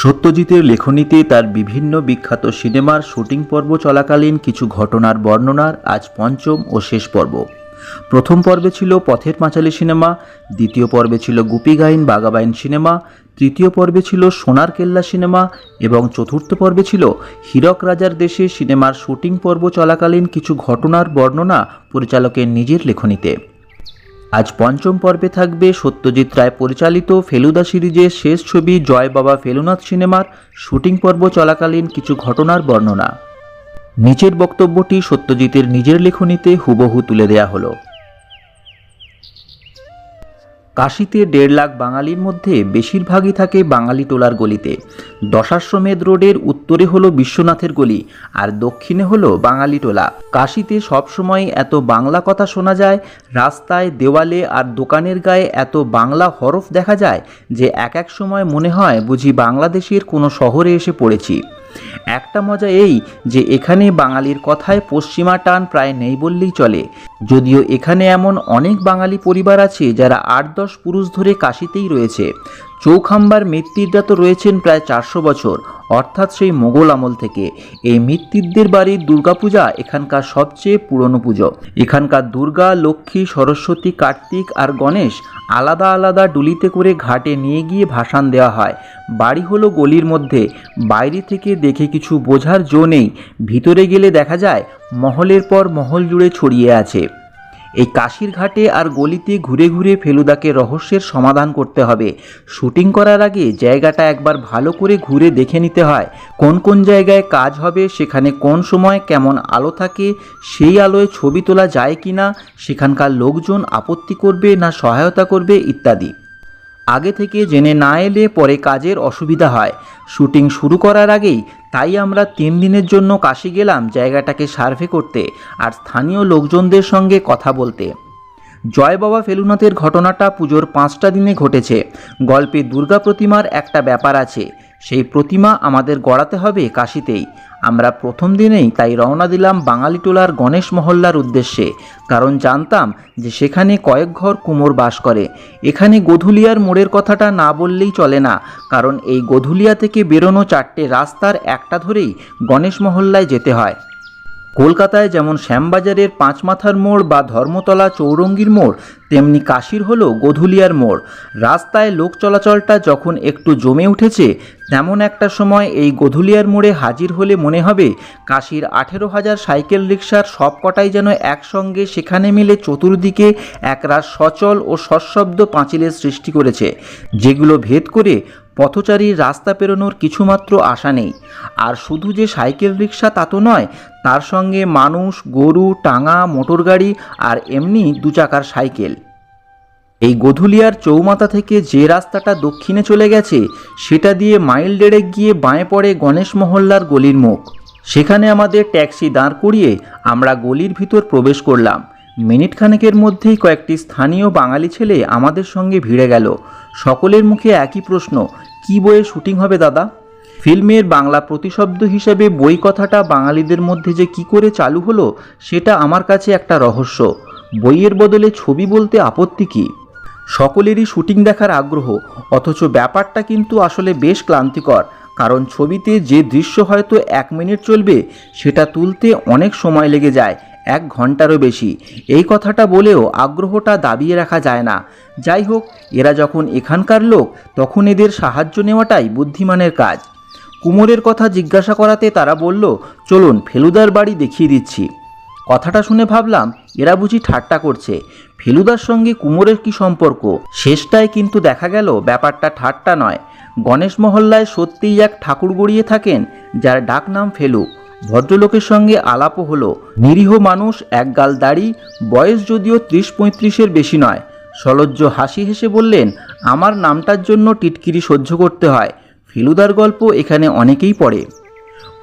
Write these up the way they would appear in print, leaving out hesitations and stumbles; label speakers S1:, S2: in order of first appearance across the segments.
S1: সত্যজিতের লেখনীতে তার বিভিন্ন বিখ্যাত সিনেমার শুটিং পর্ব চলাকালীন কিছু ঘটনার বর্ণনার আজ পঞ্চম ও শেষ পর্ব। প্রথম পর্বে ছিল পথের পাঁচালী সিনেমা, দ্বিতীয় পর্বে ছিল গুপি গাইন বাঘাবাইন সিনেমা, তৃতীয় পর্বে ছিল সোনার কেল্লা সিনেমা এবং চতুর্থ পর্বে ছিল হীরক রাজার দেশে সিনেমার শুটিং পর্ব চলাকালীন কিছু ঘটনার বর্ণনা পরিচালকের নিজের লেখনীতে। আজ পঞ্চম পর্বে থাকবে সত্যজিৎ রায় পরিচালিত ফেলুদা সিরিজের শেষ ছবি জয় বাবা ফেলুনাথ সিনেমার শুটিং পর্ব চলাকালীন কিছু ঘটনার বর্ণনা। নিচের বক্তব্যটি সত্যজিতের নিজের লেখনীতে হুবহু তুলে দেয়া হলো। কাশীতে 1.5 লাখ বাঙালির মধ্যে বেশিরভাগই থাকে বাঙালি টোলার গলিতে। দশাশ্বমেধ রোডের উত্তরে হলো বিশ্বনাথের গলি আর দক্ষিণে হলো বাঙালি টোলা। কাশীতে সবসময় এত বাংলা কথা শোনা যায়, রাস্তায়, দেওয়ালে আর দোকানের গায়ে এত বাংলা হরফ দেখা যায় যে এক সময় মনে হয় বুঝি বাংলাদেশের কোনো শহরে এসে পড়েছি। একটা মজা এই যে এখানে বাঙালির কথায় পশ্চিমা টান প্রায় নেই বললেই চলে, যদিও এখানে এমন অনেক বাঙালি পরিবার আছে যারা 8-10 পুরুষ ধরে কাশীতেই রয়েছে। চৌখাম্বার মৃত্যুরা তো রয়েছেন প্রায় 400 বছর, অর্থাৎ সেই মোগল আমল থেকে। এই মৃত্যুদের বাড়ির দুর্গাপূজা এখানকার সবচেয়ে পুরনো পুজো। এখানকার দুর্গা, লক্ষ্মী, সরস্বতী, কার্তিক আর গণেশ আলাদা আলাদা ডুলিতে করে ঘাটে নিয়ে গিয়ে ভাসান দেওয়া হয়। বাড়ি হলো গলির মধ্যে, বাইরে থেকে দেখে কিছু বোঝার জো নেই, ভিতরে গেলে দেখা যায় মহলের পর মহল জুড়ে ছড়িয়ে আছে। এই কাশীর ঘাটে আর গলিতে ঘুরে ঘুরে ফেলুদাকে রহস্যের সমাধান করতে হবে। শুটিং করার আগে জায়গাটা একবার ভালো করে ঘুরে দেখে নিতে হয়, কোন কোন জায়গায় কাজ হবে, সেখানে কোন সময় কেমন আলো থাকে, সেই আলোয় ছবি তোলা যায় কিনা, সেখানকার লোকজন আপত্তি করবে না সহায়তা করবে ইত্যাদি। আগে থেকে জেনে না এলে পরে কাজের অসুবিধা হয়। শুটিং শুরু করার আগেই তাই আমরা 3 দিনের জন্য কাশী গেলাম জায়গাটাকে সার্ভে করতে আর স্থানীয় লোকজনদের সঙ্গে কথা বলতে। জয় বাবা ফেলুনাথের ঘটনাটা পুজোর 5টা দিনে ঘটেছে। গল্পে দুর্গা প্রতিমার একটা ব্যাপার আছে, সেই প্রতিমা আমাদের গড়াতে হবে কাশীতেই। আমরা প্রথম দিনেই তাই রওনা দিলাম বাঙালি টোলার গণেশ মহল্লার উদ্দেশ্যে, কারণ জানতাম যে সেখানে কয়েক ঘর কুমোর বাস করে। এখানে গোধুলিয়ার মোড়ের কথাটা না বললেই চলে না, কারণ এই গোধুলিয়া থেকে বেরোনো 4টে রাস্তার একটা ধরেই গণেশ মহল্লায় যেতে হয়। কলকাতায় যেমন শ্যামবাজারের 5 মাথার মোড় বা ধর্মতলা চৌরঙ্গীর মোড়, তেমনি কাশীর হলো গোধুলিয়ার মোড়। রাস্তায় লোক চলাচলটা যখন একটু জমে উঠেছে, তেমন একটা সময় এই গোধুলিয়ার মোড়ে হাজির হলে মনে হবে কাশীর 18,000 সাইকেল রিক্সার সব কটাই যেন একসঙ্গে সেখানে মিলে চতুর্দিকে একরাশ সচল ও সশব্দ পাঁচিলের সৃষ্টি করেছে, যেগুলো ভেদ করে পথচারীর রাস্তা পেরোনোর কিছুমাত্র আশা নেই। আর শুধু যে সাইকেল রিক্সা তা তো নয়, তার সঙ্গে মানুষ, গরু, টাঙা, মোটরগাড়ি আর এমনি 2 চাকার সাইকেল। এই গোধুলিয়ার চৌমাথা থেকে যে রাস্তাটা দক্ষিণে চলে গেছে সেটা দিয়ে মাইল 1.5 গিয়ে বাঁয়ে পড়ে গণেশ মহল্লার গলির মুখ। সেখানে আমাদের ট্যাক্সি দাঁড় করিয়ে আমরা গলির ভিতর প্রবেশ করলাম। মিনিট খানেকের মধ্যেই কয়েকটি স্থানীয় বাঙালি ছেলে আমাদের সঙ্গে ভিড়ে গেল। সকলের মুখে একই প্রশ্ন, কী বইয়ে শুটিং হবে দাদা? ফিল্মের বাংলা প্রতিশব্দ হিসেবে বই কথাটা বাঙালিদের মধ্যে যে কী করে চালু হলো সেটা আমার কাছে একটা রহস্য। বইয়ের বদলে ছবি বলতে আপত্তি কী? সকলেরই শুটিং দেখার আগ্রহ, অথচ ব্যাপারটা কিন্তু আসলে বেশ ক্লান্তিকর, কারণ ছবিতে যে দৃশ্য হয়তো 1 মিনিট চলবে সেটা তুলতে অনেক সময় লেগে যায়, 1 ঘন্টারও বেশি। এই কথাটা বলেও আগ্রহটা দাবিয়ে রাখা যায় না। যাই হোক, এরা যখন এখানকার লোক তখন এদের সাহায্য নেওয়াটাই বুদ্ধিমানের কাজ। কুমোরের কথা জিজ্ঞাসা করাতে তারা বলল, চলুন ফেলুদার বাড়ি দেখিয়ে দিচ্ছি। কথাটা শুনে ভাবলাম এরা বুঝি ঠাট্টা করছে। ফেলুদার সঙ্গে কুমোরের কি সম্পর্ক? শেষটায় কিন্তু দেখা গেল ব্যাপারটা ঠাট্টা নয়। গণেশ মহল্লায় সত্যিই এক ঠাকুর গড়িয়ে থাকেন যার ডাক নাম ফেলু। ভদ্রলোকের সঙ্গে আলাপও হলো। নিরীহ মানুষ, 1 গাল দাড়ি, বয়স যদিও 30-35-এর বেশি নয়। সলজ্জ হাসি হেসে বললেন, আমার নামটার জন্য টিটকিরি সহ্য করতে হয়। ফেলুদার গল্প এখানে অনেকেই পড়ে।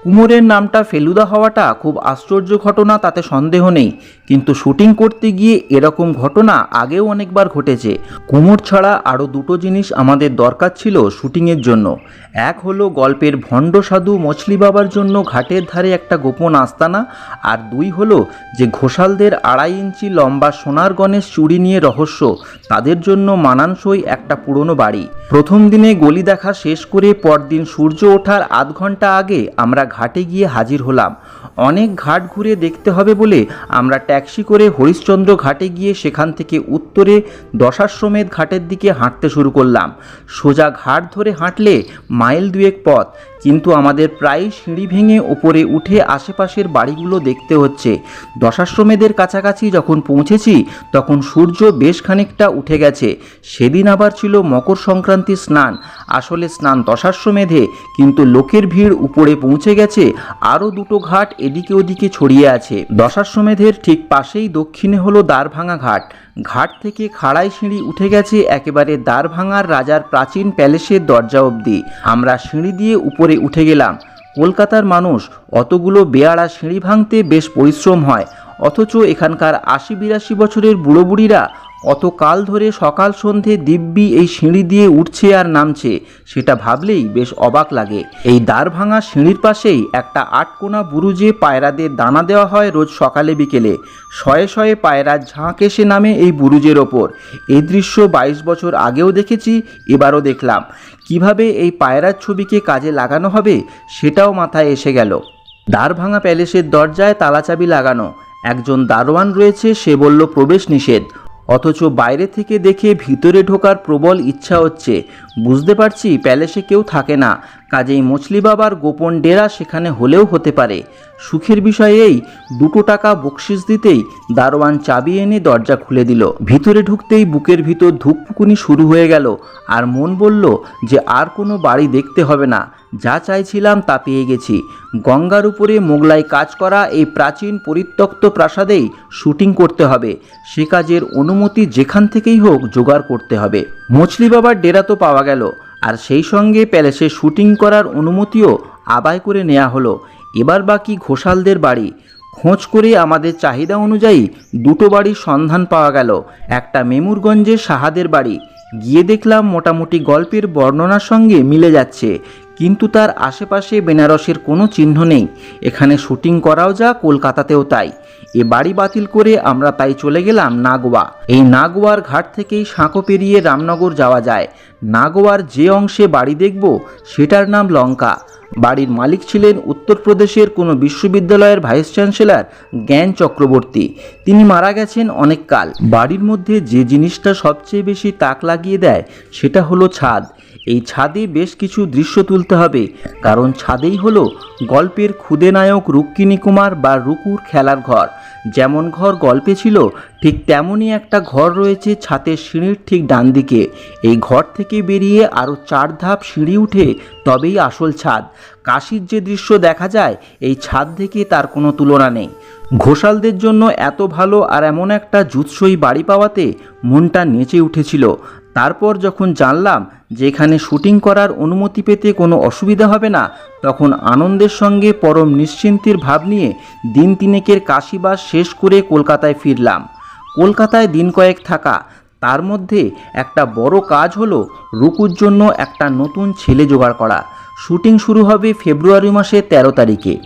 S1: কুমোরের নামটা ফেলুদা হওয়াটা খুব আশ্চর্য ঘটনা, তাতে সন্দেহ নেই, কিন্তু শুটিং করতে গিয়ে এরকম ঘটনা আগেও অনেকবার ঘটেছে। কুমোর ছাড়া আরও দুটো জিনিস আমাদের দরকার ছিল শুটিংয়ের জন্য। এক হলো গল্পের ভণ্ড সাধু মছলি বাবার জন্য ঘাটের ধারে একটা গোপন আস্তানা, আর দুই হলো যে ঘোষালদের 2.5 ইঞ্চি লম্বা সোনার গণেশ চুড়ি নিয়ে রহস্য, তাদের জন্য মানানসই একটা পুরনো বাড়ি। প্রথম দিনে গলি দেখা শেষ করে পরদিন সূর্য ওঠার আধ ঘন্টা আগে আমরা ঘাটে গিয়ে হাজির হলাম। অনেক ঘাট ঘুরে দেখতে হবে বলে আমরা ট্যাক্সি করে হরিশ্চন্দ্র ঘাটে গিয়ে সেখান থেকে উত্তরে দশাশ্বমেধ ঘাটের দিকে হাঁটতে শুরু করলাম। সোজা ঘাট ধরে হাঁটলে মাইল 2 পথ, কিন্তু আমাদের প্রায় সিঁড়ি ভেঙে ওপরে উঠে আশেপাশের বাড়িগুলো দেখতে হচ্ছে। দশাশ্বমেধের কাছাকাছি যখন পৌঁছেছি তখন সূর্য বেশ খানিকটা উঠে গেছে। সেদিন আবার ছিল মকর সংক্রান্তি স্নান। আসলে স্নান দশাশ্বমেধে, কিন্তু লোকের ভিড় উপরে পৌঁছে গেছে। আরও দুটো ঘাট এদিকে ওদিকে ছড়িয়ে আছে। দশাশ্বমেধের ঠিক পাশেই দক্ষিণে হলো দ্বারভাঙা ঘাট। ঘাট থেকে খাড়াই সিঁড়ি উঠে গেছে একেবারে দ্বারভাঙার রাজার প্রাচীন প্যালেসের দরজা অবধি। আমরা সিঁড়ি দিয়ে উপরে উঠে গেলাম। কলকাতার মানুষ অতগুলো বেয়াড়া সিঁড়ি ভাঙতে বেশ পরিশ্রম হয়, অথচ এখানকার 80-82 বছরের বুড়ো বুড়িরা কত কাল ধরে সকাল সন্ধে দিব্যি এই সিঁড়ি দিয়ে উঠছে আর নামছে, সেটা ভাবলেই বেশ অবাক লাগে। এই দ্বারভাঙা সিঁড়ির পাশেই একটা 8 বুরুজে পায়রাদের দানা দেওয়া হয় রোজ সকালে বিকেলে। শয়ে শয়ে পায়রার ঝাঁক এসে নামে এই বুরুজের ওপর। এই দৃশ্য 22 বছর আগেও দেখেছি, এবারও দেখলাম। কিভাবে এই পায়রার ছবিকে কাজে লাগানো হবে সেটাও মাথায় এসে গেল। দ্বারভাঙা প্যালেসের দরজায় তালাচাবি লাগানো। একজন দারোয়ান রয়েছে, সে বলল প্রবেশ নিষেধ, অথচ বাইরে থেকে দেখে ভিতরে ঢোকার প্রবল ইচ্ছা হচ্ছে। বুঝতে পারছি প্যালেসে কেউ থাকে না, কাজেই মছলি বাবার গোপন ডেরা সেখানে হলেও হতে পারে। সুখের বিষয় এই, 2 টাকা বকশিস দিতেই দারোয়ান চাবি এনে দরজা খুলে দিল। ভিতরে ঢুকতেই বুকের ভিতর ধুকপুকুনি শুরু হয়ে গেল, আর মন বলল যে আর কোনো বাড়ি দেখতে হবে না, যা চাইছিলাম তা পেয়ে গেছি। গঙ্গার উপরে মোগলাই কাজ করা এই প্রাচীন পরিত্যক্ত প্রাসাদেই শুটিং করতে হবে। সে কাজের অনুমতি যেখান থেকেই হোক জোগাড় করতে হবে। মছলি বাবার ডেরা তো পাওয়া গেল, আর সেই সঙ্গে প্যালেসে শুটিং করার অনুমতিও আদায় করে নেওয়া হলো। এবার বাকি ঘোষালদের বাড়ি। খোঁজ করে আমাদের চাহিদা অনুযায়ী 2টো বাড়ির সন্ধান পাওয়া গেল। একটা মেমুরগঞ্জের সাহাদের বাড়ি। গিয়ে দেখলাম মোটামুটি গল্পের বর্ণনার সঙ্গে মিলে যাচ্ছে, কিন্তু তার আশেপাশে বেনারসের কোনো চিহ্ন নেই। এখানে শুটিং করাও যা, কলকাতাতেও তাই। এ বাড়ি বাতিল করে আমরা তাই চলে গেলাম নাগোয়া। এই নাগোয়ার ঘাট থেকেই সাঁকো পেরিয়ে রামনগর যাওয়া যায়। নাগোয়ার যে অংশে বাড়ি দেখব সেটার নাম লঙ্কা। বাড়ির মালিক ছিলেন উত্তরপ্রদেশের কোনো বিশ্ববিদ্যালয়ের ভাইস চ্যান্সেলর জ্ঞান চক্রবর্তী। তিনি মারা গেছেন অনেক কাল। বাড়ির মধ্যে যে জিনিসটা সবচেয়ে বেশি তাক লাগিয়ে দেয় সেটা হলো ছাদ। এই ছাদে বেশ কিছু দৃশ্য তুলতে হবে, কারণ ছাদেই হলো গল্পের খুদে নায়ক রুক্মিণী কুমার বা রুকুর খেলার ঘর। যেমন ঘর গল্পে ছিল ঠিক তেমনই একটা ঘর রয়েছে ছাদের সিঁড়ির ঠিক ডান দিকে। এই ঘর থেকে বেরিয়ে আরও 4 ধাপ সিঁড়ি উঠে তবেই আসল ছাদ। কাশীর যে দৃশ্য দেখা যায় এই ছাদ থেকে তার কোনো তুলনা নেই। ঘোষালদের জন্য এত ভালো আর এমন একটা জুৎসই বাড়ি পাওয়াতে মনটা নেচে উঠেছিল। তারপর যখন জানলাম যে এখানে শুটিং করার অনুমতি পেতে কোনো অসুবিধা হবে না, তখন আনন্দের সঙ্গে পরম নিশ্চিন্তির ভাব নিয়ে দিন 3 কাশীবাস শেষ করে কলকাতায় ফিরলাম। কলকাতায় দিন কয়েক থাকা, তার মধ্যে একটা বড় কাজ হলো রুকুর জন্য একটা নতুন ছেলে জোগাড় করা। শুটিং শুরু হবে ফেব্রুয়ারি মাসের 13 তারিখে।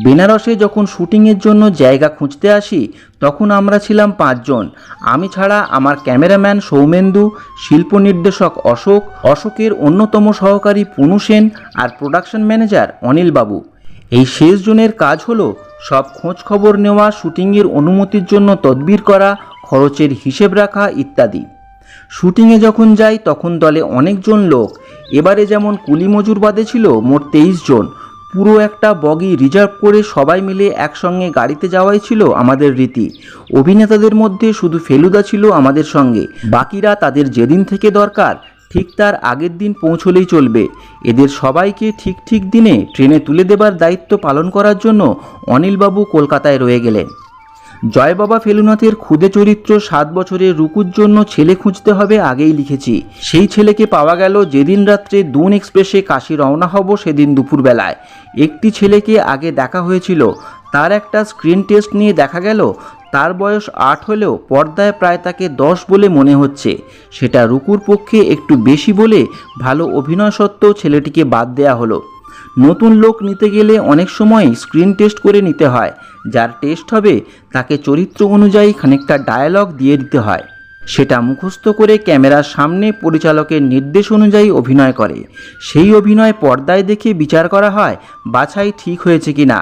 S1: বেনারসে যখন শুটিংয়ের জন্য জায়গা খুঁজতে আসি তখন আমরা ছিলাম 5 জন। আমি ছাড়া আমার ক্যামেরাম্যান সৌমেন্দু, শিল্প নির্দেশক অশোক, অশোকের অন্যতম সহকারী পুনু সেন আর প্রোডাকশন ম্যানেজার অনিল বাবু। এই শেষ জনের কাজ হলো সব খোঁজ খবর নেওয়া, শুটিংয়ের অনুমতির জন্য তদবির করা, খরচের হিসেব রাখা ইত্যাদি। শুটিংয়ে যখন যাই তখন দলে অনেকজন লোক। এবারে যেমন কুলি মজুর বাদে ছিল মোট 23 জন। পুরো একটা বগি রিজার্ভ করে সবাই মিলে একসঙ্গে গাড়িতে যাওয়াই ছিল আমাদের রীতি। অভিনেতাদের মধ্যে শুধু ফেলুদা ছিল আমাদের সঙ্গে, বাকিরা তাদের যেদিন থেকে দরকার ঠিক তার আগের দিন পৌঁছলেই চলবে। এদের সবাইকে ঠিক ঠিক দিনে ট্রেনে তুলে দেবার দায়িত্ব পালন করার জন্য অনিলবাবু কলকাতায় রয়ে গেলেন। জয় বাবা ফেলুনাথের খুদে চরিত্র 7 বছরের রুকুর জন্য ছেলে খুঁজতে হবে আগেই লিখেছি। সেই ছেলেকে পাওয়া গেল যেদিন রাত্রে দুন এক্সপ্রেসে কাশি রওনা হব সেদিন দুপুরবেলায়। একটি ছেলেকে আগে দেখা হয়েছিল, তার একটা স্ক্রিন টেস্ট নিয়ে দেখা গেল তার বয়স 8 হলেও পর্দায় প্রায় তাকে 10 বলে মনে হচ্ছে। সেটা রুকুর পক্ষে একটু বেশি বলে ভালো অভিনয় সত্ত্বেও ছেলেটিকে বাদ দেয়া হলো। নতুন লোক নিতে গেলে অনেক সময় স্ক্রিন টেস্ট করে নিতে হয়, যার টেস্ট হবে তাকে চরিত্র অনুযায়ী খানিকটা ডায়ালগ দিয়ে দিতে হয়, সেটা মুখস্থ করে ক্যামেরার সামনে পরিচালকের নির্দেশ অনুযায়ী অভিনয় করে। সেই অভিনয় পর্দায় দেখে বিচার করা হয় বাছাই ঠিক হয়েছে কিনা।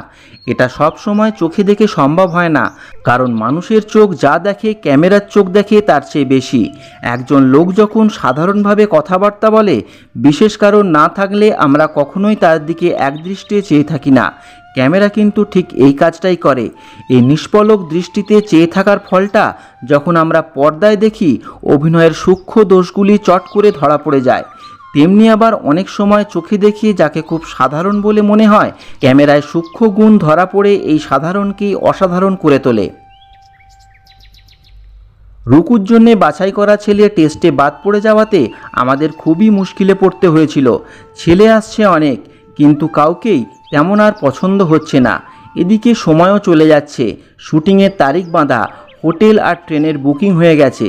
S1: এটা সব সময় চোখে দেখে সম্ভব হয় না, কারণ মানুষের চোখ যা দেখে ক্যামেরার চোখ দেখে তার চেয়ে বেশি। একজন লোক যখন সাধারণভাবে কথাবার্তা বলে, বিশেষ কারণ না থাকলে আমরা কখনোই তার দিকে একদৃষ্টে চেয়ে থাকি না। ক্যামেরা কিন্তু ঠিক এই কাজটাই করে। এই নিষ্পলক দৃষ্টিতে চেয়ে থাকার ফলটা যখন আমরা পর্দায় দেখি, অভিনয়ের সূক্ষ্ম দোষগুলি চট করে ধরা পড়ে যায়। তেমনি আবার অনেক সময় চোখে দেখি যাকে খুব সাধারণ বলে মনে হয়, ক্যামেরায় সূক্ষ্ম গুণ ধরা পড়ে এই সাধারণকেই অসাধারণ করে তোলে। রুকুর জন্যে বাছাই করা ছেলে টেস্টে বাদ পড়ে যাওয়াতে আমাদের খুবই মুশকিলে পড়তে হয়েছিল। ছেলে আসছে অনেক, কিন্তু কাউকেই তেমন আর পছন্দ হচ্ছে না। এদিকে সময়ও চলে যাচ্ছে, শুটিংয়ের তারিখ বাঁধা, হোটেল আর ট্রেনের বুকিং হয়ে গেছে।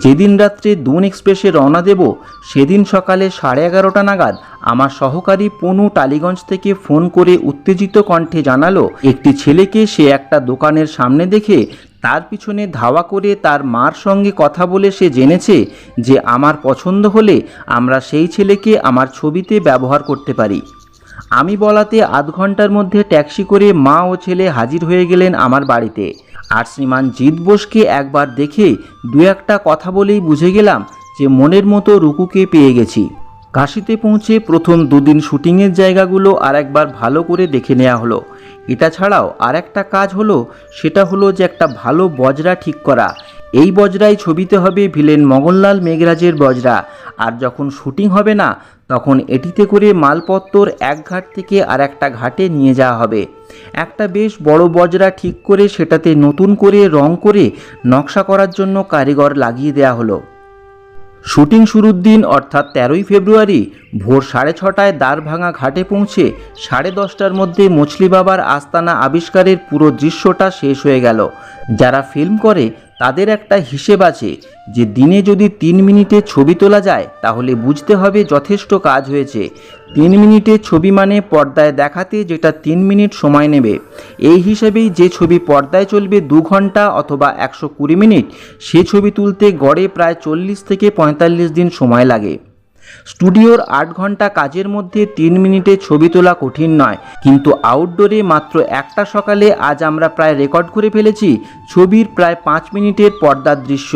S1: যেদিন রাত্রে দুন এক্সপ্রেসে রওনা দেব সেদিন সকালে 11:30 নাগাদ আমার সহকারী পনু টালিগঞ্জ থেকে ফোন করে উত্তেজিত কণ্ঠে জানালো একটি ছেলেকে সে একটা দোকানের সামনে দেখে তার পিছনে ধাওয়া করে তার মার সঙ্গে কথা বলে সে জেনেছে যে আমার পছন্দ হলে আমরা সেই ছেলেকে আমার ছবিতে ব্যবহার করতে পারি। আমি বলাতে আধ ঘন্টার মধ্যে ট্যাক্সি করে মা ও ছেলে হাজির হয়ে গেলেন আমার বাড়িতে। আর শ্রীমান জিৎ বোসকে একবার দেখে দু একটা কথা বলেই বুঝে গেলাম যে মনের মতো রুকুকে পেয়ে গেছি। কাশিতে পৌঁছে প্রথম দুদিন শুটিংয়ের জায়গাগুলো আর একবার ভালো করে দেখে নেওয়া হলো। এটা ছাড়াও আর একটা কাজ হলো, সেটা হলো যে একটা ভালো বজরা ঠিক করা। এই বজরাই ছবিতে হবে ভিলেন মগনলাল মেঘরাজের বজরা। আর যখন শুটিং হবে না তখন এটিতে করে মালপত্তর এক ঘাট থেকে আর একটা ঘাটে নিয়ে যাওয়া হবে। একটা বেশ বড় বজরা ঠিক করে সেটাতে নতুন করে রং করে নকশা করার জন্য কারিগর লাগিয়ে দেয়া হলো। শুটিং শুরুর দিন অর্থাৎ 13ই ফেব্রুয়ারি ভোর 6:30টায় দ্বারভাঙা ঘাটে পৌঁছে 10:30টার মধ্যে মছলি বাবার আস্তানা আবিষ্কারের পুরো দৃশ্যটা শেষ হয়ে গেল। যারা ফিল্ম করে তাদের একটা হিসেব আছে যে দিনে যদি 3 মিনিটে ছবি তোলা যায় তাহলে বুঝতে হবে যথেষ্ট কাজ হয়েছে। 3 মিনিটের ছবি মানে পর্দায় দেখাতে যেটা 3 মিনিট সময় নেবে, এই হিসেবেই যে ছবি পর্দায় চলবে 2 ঘন্টা অথবা 120 মিনিট, সে ছবি তুলতে গড়ে প্রায় 40 থেকে 45 দিন সময় লাগে। স্টুডিওর 8 ঘন্টা কাজের মধ্যে 3 মিনিটে ছবি তোলা কঠিন নয়, কিন্তু আউটডোরে মাত্র একটা সকালে আজ আমরা প্রায় রেকর্ড করে ফেলেছি ছবির প্রায় 5 মিনিটের পর্দার দৃশ্য।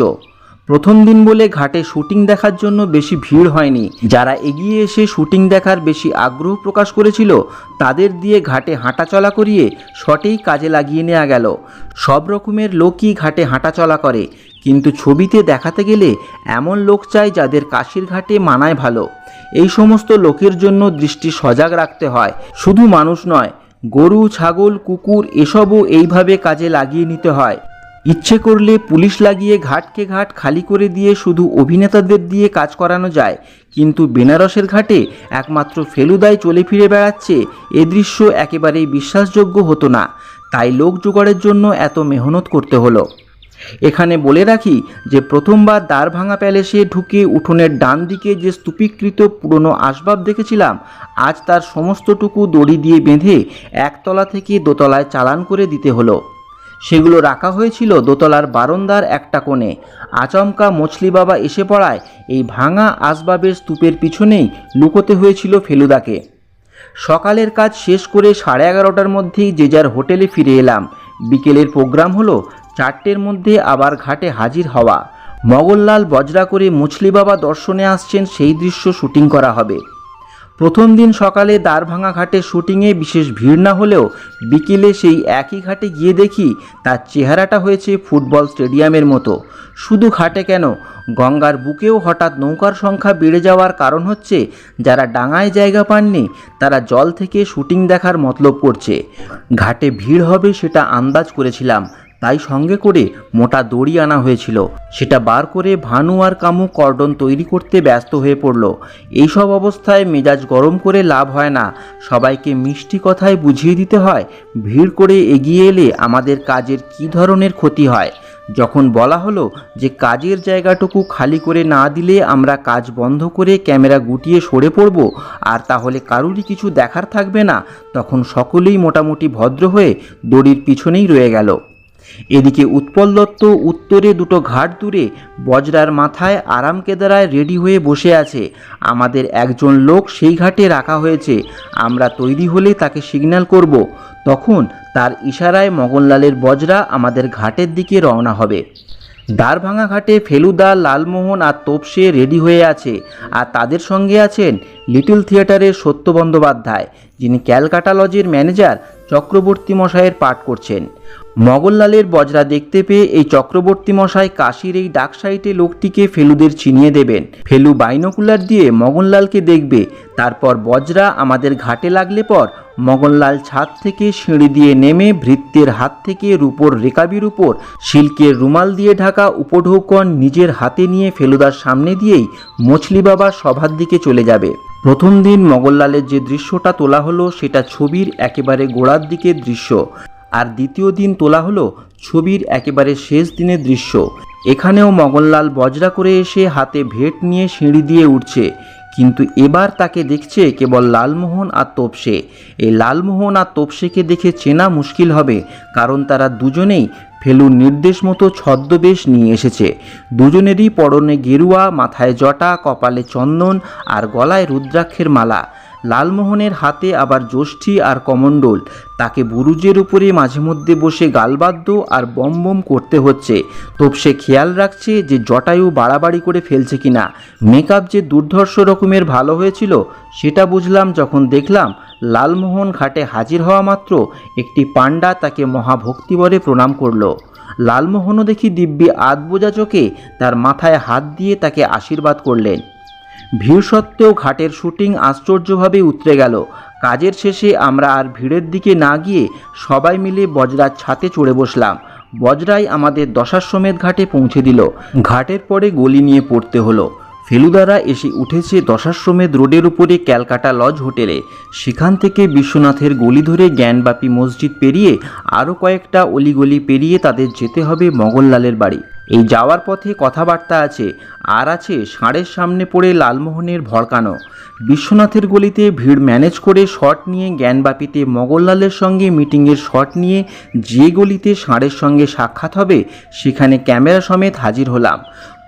S1: প্রথম দিন বলে ঘাটে শুটিং দেখার জন্য বেশি ভিড় হয়নি। যারা এগিয়ে এসে শুটিং দেখার বেশি আগ্রহ প্রকাশ করেছিল তাদের দিয়ে ঘাটে হাঁটাচলা করিয়ে শটেই কাজে লাগিয়ে নেওয়া গেল। সব রকমের লোকই ঘাটে হাঁটাচলা করে, কিন্তু ছবিতে দেখাতে গেলে এমন লোক চাই যাদের কাশির ঘাটে মানায় ভালো। এই সমস্ত লোকের জন্য দৃষ্টি সজাগ রাখতে হয়। শুধু মানুষ নয়, গরু, ছাগল, কুকুর এসবও এইভাবে কাজে লাগিয়ে নিতে হয়। ইচ্ছে করলে পুলিশ লাগিয়ে ঘাটকে ঘাট খালি করে দিয়ে শুধু অভিনেতাদের দিয়ে কাজ করানো যায়, কিন্তু বেনারসের ঘাটে একমাত্র ফেলুদাই চলে ফিরে বেড়াচ্ছে, এ দৃশ্য একেবারেই বিশ্বাসযোগ্য হতো না। তাই লোক জোগাড়ের জন্য এত মেহনত করতে হলো। এখানে বলে রাখি যে প্রথমবার দ্বারভাঙা প্যালেসে ঢুকে উঠোনের ডান দিকে যে স্তূপীকৃত পুরনো আসবাব দেখেছিলাম, আজ তার সমস্তটুকু দড়ি দিয়ে বেঁধে একতলা থেকে দোতলায় চালান করে দিতে হলো। সেগুলো রাখা হয়েছিল দোতলার বারান্দার একটা কোণে। আচমকা মছলি বাবা এসে পড়ায় এই ভাঙা আসবাবের স্তূপের পিছনেই লুকোতে হয়েছিল ফেলুদাকে। সকালের কাজ শেষ করে 11:30টার মধ্যেই যে যার হোটেলে ফিরে এলাম। বিকেলের প্রোগ্রাম হলো 4টের মধ্যে আবার ঘাটে হাজির হওয়া। মগনলাল বজরা করে মছলি বাবা দর্শনে আসছেন সেই দৃশ্য শুটিং করা হবে। প্রথম দিন সকালে দ্বারভাঙা ঘাটে শুটিংয়ে বিশেষ ভিড় না হলেও বিকেলে সেই একই ঘাটে গিয়ে দেখি তার চেহারাটা হয়েছে ফুটবল স্টেডিয়ামের মতো। শুধু ঘাটে কেন, গঙ্গার বুকেও হঠাৎ নৌকার সংখ্যা বেড়ে যাওয়ার কারণ হচ্ছে যারা ডাঙায় জায়গা পাননি তারা জল থেকে শুটিং দেখার মতলব করছে। ঘাটে ভিড় হবে সেটা আন্দাজ করেছিলাম, তাই সঙ্গে করে মোটা দড়ি আনা হয়েছিল। সেটা বার করে ভানু আর কামু কর্ডন তৈরি করতে ব্যস্ত হয়ে পড়ল। এইসব অবস্থায় মেজাজ গরম করে লাভ হয় না, সবাইকে মিষ্টি কথায় বুঝিয়ে দিতে হয় ভিড় করে এগিয়ে এলে আমাদের কাজের কী ধরনের ক্ষতি হয়। যখন বলা হলো যে কাজের জায়গাটুকু খালি করে না দিলে আমরা কাজ বন্ধ করে ক্যামেরা গুটিয়ে সরে পড়ব আর তাহলে কারুরই কিছু দেখার থাকবে না, তখন সকলেই মোটামুটি ভদ্র হয়ে দড়ির পিছনেই রয়ে গেল। এদিকে উৎপল দত্ত উত্তরে দুটো ঘাট দূরে বজরার মাথায় আরাম কেদারায় রেডি হয়ে বসে আছে। আমাদের একজন লোক সেই ঘাটে রাখা হয়েছে, আমরা তৈরি হলে তাকে সিগন্যাল করব, তখন তার ইশারায় মগনলালের বজরা আমাদের ঘাটের দিকে রওনা হবে। দ্বারভাঙা ঘাটে ফেলুদা, লালমোহন আর তোপসে রেডি হয়ে আছে, আর তাদের সঙ্গে আছেন লিটল থিয়েটারের সত্য বন্দ্যোপাধ্যায়, যিনি ক্যালকাটা লজের ম্যানেজার চক্রবর্তী মশাইয়ের পাঠ করছেন। মগনলালের বজরা দেখতে পেয়ে এই চক্রবর্তী মশাই কাশির এই ডাক সাইটে লোকটিকে ফেলুদের চিনিয়ে দেবেন। ফেলু বাইনোকুলার দিয়ে মগনলালকে দেখবে, তারপর বজরা আমাদের ঘাটে লাগলে পর মগনলাল ছাদ থেকে সিঁড়ি দিয়ে নেমে ভৃত্যের হাত থেকে রূপোর রেকাবির উপর সিল্কের রুমাল দিয়ে ঢাকা উপঢৌকন নিজের হাতে নিয়ে ফেলুদার সামনে দিয়েই মছলি বাবার সভার দিকে চলে যাবে। প্রথম দিন মগনলালের যে দৃশ্যটা তোলা হলো সেটা ছবির একেবারে গোড়ার দিকের দৃশ্য, আর দ্বিতীয় দিন তোলা হলো ছবির একেবারে শেষ দিনের দৃশ্য। এখানেও মগনলাল বজরা করে এসে হাতে ভেট নিয়ে সিঁড়ি দিয়ে উঠছে, কিন্তু এবার তাকে দেখছে কেবল লালমোহন আর তোপসে। এই লালমোহন আর তোপসেকে দেখে চেনা মুশকিল হবে, কারণ তারা দুজনেই ফেলুর নির্দেশ মতো ছদ্মবেশ নিয়ে এসেছে। দুজনেরই পরনে গেরুয়া, মাথায় জটা, কপালে চন্দন আর গলায় রুদ্রাক্ষের মালা। লালমোহনের হাতে আবার যষ্ঠী আর কমণ্ডল। তাকে বুরুজের উপরে মাঝে মধ্যে বসে গালবাদ্য আর বম বম করতে হচ্ছে। তোপসে খেয়াল রাখছে যে জটায়ু বাড়াবাড়ি করে ফেলছে কিনা। মেকআপ যে দুর্ধর্ষ রকমের ভালো হয়েছিল সেটা বুঝলাম যখন দেখলাম লালমোহন ঘাটে হাজির হওয়া মাত্র একটি পাণ্ডা তাকে মহাভক্তিবরে প্রণাম করল। লালমোহনও দেখি দিব্যি আধবোজা চোখে তার মাথায় হাত দিয়ে তাকে আশীর্বাদ করলেন। ভিড় সত্ত্বেও ঘাটের শুটিং আশ্চর্যভাবে উতরে গেল। কাজের শেষে আমরা আর ভিড়ের দিকে না গিয়ে সবাই মিলে বজরার ছাতে চড়ে বসলাম। বজরাই আমাদের দশাশ্বমেধ ঘাটে পৌঁছে দিল। ঘাটের পরে গলি নিয়ে পড়তে হলো। ফেলুদারা এসে উঠেছে দশাশ্বমেধ রোডের উপরে ক্যালকাটা লজ হোটেলে। সেখান থেকে বিশ্বনাথের গলি ধরে জ্ঞানবাপী মসজিদ পেরিয়ে আরও কয়েকটা অলিগলি পেরিয়ে তাদের যেতে হবে মগনলালের বাড়ি। এই যাওয়ার পথে কথাবার্তা আছে, আর আছে ষাঁড়ের সামনে পড়ে লালমোহনের ভড়কানো। বিশ্বনাথের গলিতে ভিড় ম্যানেজ করে শট নিয়ে জ্ঞানবাপীতে মগনলালের সঙ্গে মিটিংয়ের শট নিয়ে যে গলিতে ষাঁড়ের সঙ্গে সাক্ষাৎ হবে সেখানে ক্যামেরা সমেত হাজির হলাম।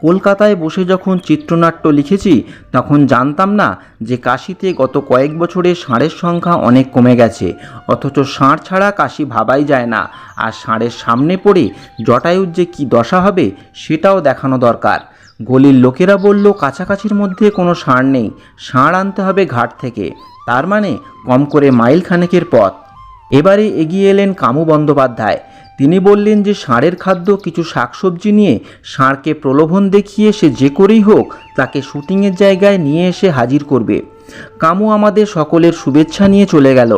S1: কলকাতায় বসে যখন চিত্রনাট্য লিখেছি তখন জানতাম না যে কাশিতে গত কয়েক বছরে ষাঁড়ের সংখ্যা অনেক কমে গেছে, অথচ ষাঁড় ছাড়া কাশি ভাবাই যায় না। আর ষাঁড়ের সামনে পড়ে জটায়ুর যে কী দশা হবে সেটাও দেখানো দরকার। গলির লোকেরা বলল কাছাকাছির মধ্যে কোনো ষাঁড় নেই, ষাঁড় আনতে হবে ঘাট থেকে, তার মানে কম করে মাইল খানেকের পথ। এবারে এগিয়ে এলেন কামু বন্দ্যোপাধ্যায়। তিনি বললেন যে ষাঁড়ের খাদ্য কিছু শাকসবজি নিয়ে ষাঁড়কে প্রলোভন দেখিয়ে সে যে করেই হোক তাকে শুটিংয়ের জায়গায় নিয়ে এসে হাজির করবে। কামু আমাদের সকলের শুভেচ্ছা নিয়ে চলে গেল।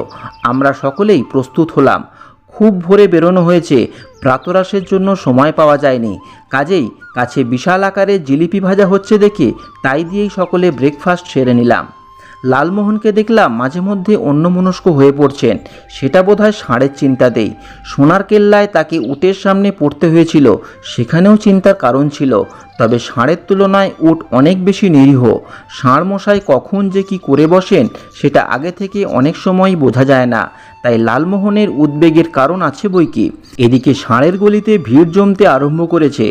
S1: আমরা সকলেই প্রস্তুত হলাম। খুব ভোরে বেরোনো হয়েছে, প্রাতরাশের জন্য সময় পাওয়া যায়নি। কাজেই কাছে বিশাল আকারে জিলিপি ভাজা হচ্ছে দেখে তাই দিয়েই সকলে ব্রেকফাস্ট সেরে নিলাম। লালমোহনকে দেখলাম মাঝে মধ্যে অন্যমনস্ক হয়ে পড়ছেন, সেটা বোধহয় ষাঁড়ের চিন্তাতেই। সোনার কেল্লায় তাকে উটের সামনে পড়তে হয়েছিল, সেখানেও চিন্তার কারণ ছিল, তবে ষাঁড়ের তুলনায় উট অনেক বেশি নিরীহ। ষাঁড় মশাই কখন যে কি করে বসেন সেটা আগে থেকে অনেক সময়ই বোঝা যায় না, তাই লালমোহনের উদ্বেগের কারণ আছে বইকি। এদিকে ষাঁড়ের গলিতে ভিড় জমতে আরম্ভ করেছে।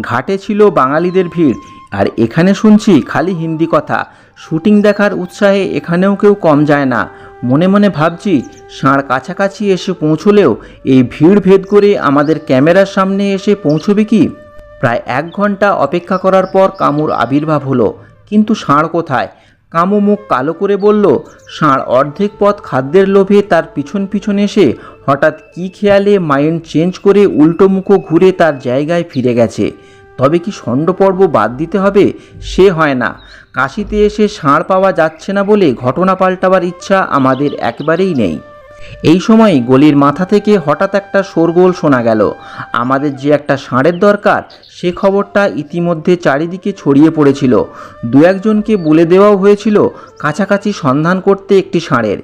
S1: ঘাটে ছিল বাঙালিদের ভিড়, আর এখানে শুনছি খালি হিন্দি কথা। শুটিং দেখার উৎসাহে এখানেও কেউ কম যায় না। মনে মনে ভাবছি ষাঁড় কাছাকাছি এসে পৌঁছলেও এই ভিড় ভেদ করে আমাদের ক্যামেরার সামনে এসে পৌঁছবে কি? প্রায় 1 ঘন্টা অপেক্ষা করার পর কামুর আবির্ভাব হলো, কিন্তু ষাঁড় কোথায়? কামু মুখ কালো করে বলল, ষাঁড় অর্ধেক পথ খাদ্যের লোভে তার পিছন পিছন এসে হঠাৎ কী খেয়ালে মাইন্ড চেঞ্জ করে উল্টো মুখো ঘুরে তার জায়গায় ফিরে গেছে। তবে কি ষণ্ড-পর্ব বাদ দিতে হবে? সে হয় না। কাশিতে এসে ষাঁড় পাওয়া যাচ্ছে না বলে ঘটনা পাল্টাবার ইচ্ছা আমাদের একেবারেই নেই। এই সময় গলির মাথা থেকে হঠাৎ একটা শোরগোল শোনা গেল। আমাদের যে একটা ষাঁড়ের দরকার সে খবরটা ইতিমধ্যে চারিদিকে ছড়িয়ে পড়েছিল। দু একজনকে বলে দেওয়াও হয়েছিল কাছাকাছি সন্ধান করতে একটি ষাঁড়ের।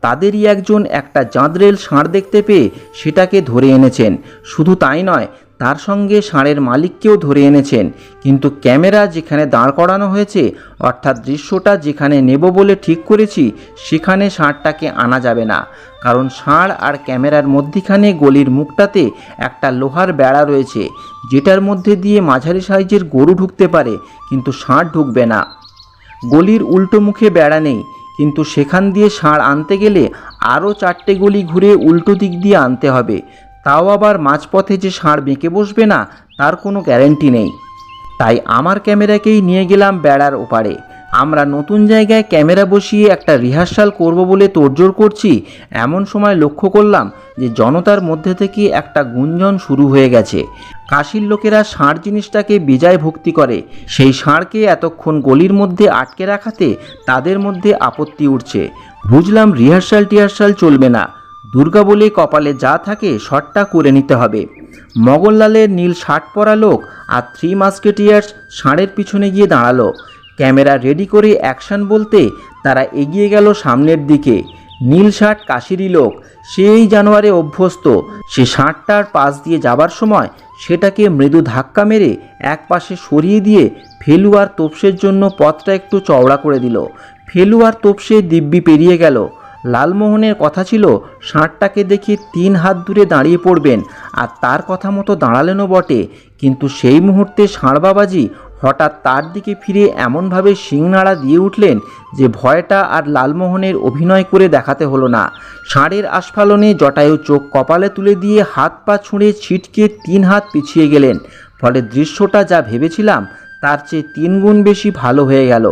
S1: তাদেরই একজন একটা জাঁদরেল ষাঁড় দেখতে পেয়ে সেটাকে ধরে এনেছেন। শুধু তাই নয়, তার সঙ্গে ষাঁড়ের মালিককেও ধরে এনেছেন। কিন্তু ক্যামেরা যেখানে দাঁড় করানো হয়েছে, অর্থাৎ দৃশ্যটা যেখানে নেব বলে ঠিক করেছি, সেখানে ষাঁড়টাকে আনা যাবে না। কারণ ষাঁড় আর ক্যামেরার মধ্যিখানে গলির মুখটাতে একটা লোহার বেড়া রয়েছে, যেটার মধ্যে দিয়ে মাঝারি সাইজের গরু ঢুকতে পারে, কিন্তু ষাঁড় ঢুকবে না। গলির উল্টো মুখে বেড়া নেই, কিন্তু সেখান দিয়ে ষাঁড় আনতে গেলে আরও 4টে গলি ঘুরে উল্টো দিক দিয়ে আনতে হবে। তাও আবার মাঝপথে যে ষাঁড় বেঁকে বসবে না তার কোনো গ্যারেন্টি নেই। তাই আমার ক্যামেরাকেই নিয়ে গেলাম বেড়ার ওপারে। আমরা নতুন জায়গায় ক্যামেরা বসিয়ে একটা রিহার্সাল করব বলে তোড়জোড় করছি, এমন সময় লক্ষ্য করলাম যে জনতার মধ্যে থেকে একটা গুঞ্জন শুরু হয়ে গেছে। কাশির লোকেরা ষাঁড় জিনিসটাকে বেজায় ভক্তি করে। সেই ষাঁড়কে এতক্ষণ গলির মধ্যে আটকে রাখাতে তাদের মধ্যে আপত্তি উঠছে। বুঝলাম রিহার্সাল চলবে না, দুর্গা বলে কপালে যা থাকে শটটা করে নিতে হবে। মগনলালের নীল শার্ট পরা লোক আর 3 মাস্কেটিয়ার্স ষাঁড়ের পিছনে গিয়ে দাঁড়ালো। ক্যামেরা রেডি করে অ্যাকশন বলতে তারা এগিয়ে গেল সামনের দিকে। নীল শার্ট কাশিরই লোক, সেই জানোয়ারে অভ্যস্ত। সে ষাঁড়টার পাশ দিয়ে যাবার সময় সেটাকে মৃদু ধাক্কা মেরে এক পাশে সরিয়ে দিয়ে ফেলু আর তোপসের জন্য পথটা একটু চওড়া করে দিল। ফেলু আর তোপসে দিব্যি পেরিয়ে গেল। লালমোহনের কথা ছিল ষাঁড়টাকে দেখে 3 হাত দূরে দাঁড়িয়ে পড়বেন, আর তার কথা মতো দাঁড়ালেনও বটে। কিন্তু সেই মুহূর্তে ষাঁড় বাবাজি হঠাৎ তার দিকে ফিরে এমনভাবে শিংনাড়া দিয়ে উঠলেন যে ভয়টা আর লালমোহনের অভিনয় করে দেখাতে হলো না। ষাঁড়ের আস্ফালনে জটায়ু চোখ কপালে তুলে দিয়ে হাত পা ছুঁড়ে ছিটকে 3 হাত পিছিয়ে গেলেন। ফলে দৃশ্যটা যা ভেবেছিলাম তার চেয়ে 3 গুণ বেশি ভালো হয়ে গেল।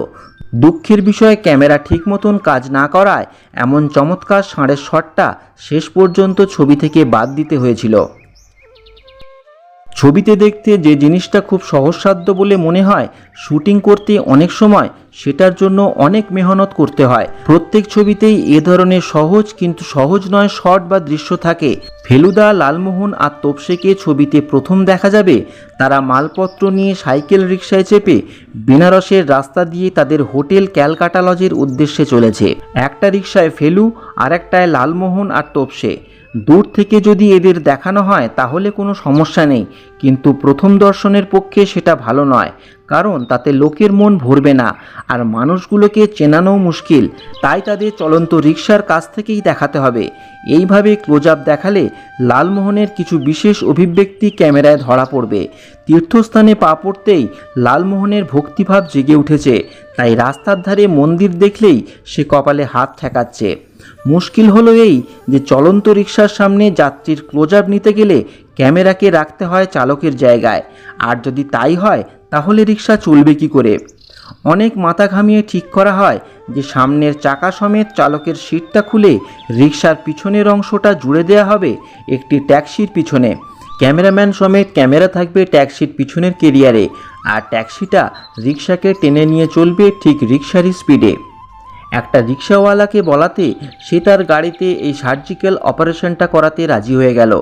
S1: দুঃখের বিষয় ক্যামেরা ঠিক মতন কাজ না করায় এমন চমৎকার ষাঁড়ের শটটা শেষ পর্যন্ত ছবি থেকে বাদ দিতে হয়েছিল। ছবিতে দেখতে যে জিনিসটা খুব সহজসাধ্য বলে মনে হয়, শুটিং করতে অনেক সময় সেটার জন্য অনেক মেহনত করতে হয়। প্রত্যেক ছবিতেই এ ধরনের সহজ কিন্তু সহজ নয় শট বা দৃশ্য থাকে। ফেলুদা, লালমোহন আর তোপসেকে ছবিতে প্রথম দেখা যাবে তারা মালপত্র নিয়ে সাইকেল রিকশায় চেপে বেনারসের রাস্তা দিয়ে তাদের হোটেল ক্যালকাটা লজের উদ্দেশ্যে চলেছে। একটা রিকশায় ফেলু আর একটায় লালমোহন আর তোপসে। দূর থেকে যদি এদের দেখানো হয় তাহলে কোনো সমস্যা নেই, কিন্তু প্রথম দর্শনের পক্ষে সেটা ভালো নয়, কারণ তাতে লোকের মন ভরবে না আর মানুষগুলোকে চেনানোও মুশকিল। তাই তাদের চলন্ত রিকশার কাছ থেকেই দেখাতে হবে। এইভাবে ক্লোজ আপ দেখালে লালমোহনের কিছু বিশেষ অভিব্যক্তি ক্যামেরায় ধরা পড়বে। তীর্থস্থানে পা পড়তেই লালমোহনের ভক্তিভাব জেগে উঠেছে, তাই রাস্তার ধারে মন্দির দেখলেই সে কপালে হাত ঠেকাচ্ছে। মুশকিল হলো এই যে চলন্ত রিকশার সামনে যাত্রীর ক্লোজ আপ নিতে গেলে ক্যামেরাকে রাখতে হয় চালকের জায়গায়, আর যদি তাই হয় তাহলে রিকশা চলবে কি করে। অনেক মাথা ঘামিয়ে ঠিক করা হয় যে সামনের চাকা সমেত চালকের সিটটা খুলে রিকশার পিছনের অংশটা জুড়ে দেওয়া হবে একটি ট্যাক্সির পিছনে। ক্যামেরাম্যান সমেত ক্যামেরা থাকবে ট্যাক্সির পিছনের কেরিয়ারে, আর ট্যাক্সিটা রিকশাকে টেনে নিয়ে চলবে ঠিক রিকশারই স্পিডে। একটা রিকশাওয়ালাকে বলাতে সে তার গাড়িতে এই সার্জিক্যাল অপারেশনটা করাতে রাজি হয়ে গেল।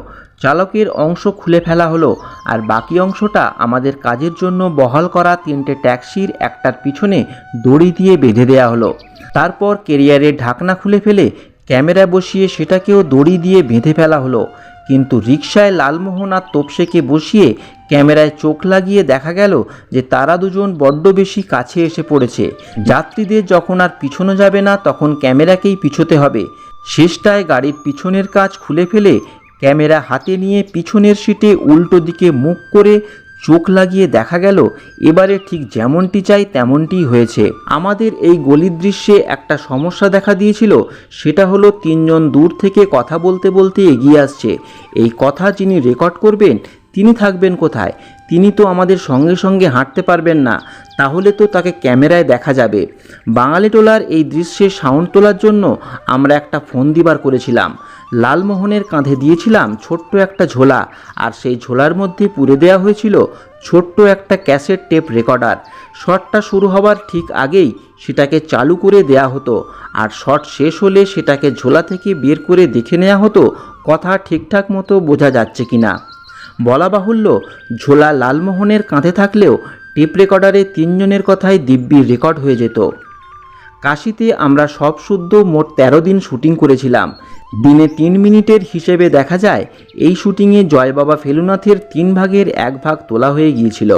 S1: চালকের অংশ খুলে ফেলা হলো, আর বাকি অংশটা আমাদের কাজের জন্য বহাল করা 3টে ট্যাক্সির একটার পিছনে দড়ি দিয়ে বেঁধে দেওয়া হলো। তারপর কেরিয়ারের ঢাকনা খুলে ফেলে ক্যামেরা বসিয়ে সেটাকেও দড়ি দিয়ে বেঁধে ফেলা হলো। কিন্তু রিকশায় লালমোহন আর তোপসেকে বসিয়ে ক্যামেরায় চোখ লাগিয়ে দেখা গেল যে তারা দুজন বড্ড বেশি কাছে এসে পড়েছে। যাত্রীদের যখন আর পিছনো যাবে না তখন ক্যামেরাকেই পিছোতে হবে। শেষটায় গাড়ির পিছনের কাচ খুলে ফেলে ক্যামেরা হাতে নিয়ে পিছনের সিটে উল্টো দিকে মুখ করে চোখ লাগিয়ে দেখা গেল এবারে ঠিক যেমনটি চাই তেমনটিই হয়েছে। আমাদের এই গলির দৃশ্যে একটা সমস্যা দেখা দিয়েছিল, সেটা হলো 3 জন দূর থেকে কথা বলতে বলতে এগিয়ে আসছে। এই কথা যিনি রেকর্ড করবেন তিনি থাকবেন কোথায়? তিনি তো আমাদের সঙ্গে সঙ্গে হাঁটতে পারবেন না, তাহলে তো তাকে ক্যামেরায় দেখা যাবে। বাঙালিটোলার এই দৃশ্যের সাউন্ড তোলার জন্য আমরা একটা ফোন দিবার করেছিলাম। লালমোহনের কাঁধে দিয়েছিলাম ছোট্ট একটা ঝোলা, আর সেই ঝোলার মধ্যে পুরে দেওয়া হয়েছিল ছোট্ট একটা ক্যাসেট টেপ রেকর্ডার। শটটা শুরু হবার ঠিক আগেই সেটাকে চালু করে দেয়া হতো, আর শট শেষ হলে সেটাকে ঝোলা থেকে বের করে দেখে নেওয়া হতো কথা ঠিকঠাক মতো বোঝা যাচ্ছে কিনা। বলা বাহুল্য, ঝোলা লালমোহনের কাঁধে থাকলেও টেপ রেকর্ডারে 3 জনের কথাই দিব্যি রেকর্ড হয়ে যেত। কাশিতে আমরা সব শুদ্ধ মোট 13 দিন শুটিং করেছিলাম। দিনে 3 মিনিটের হিসেবে দেখা যায় এই শুটিংয়ে জয়বাবা ফেলুনাথের 3 ভাগের 1 ভাগ তোলা হয়ে গিয়েছিল।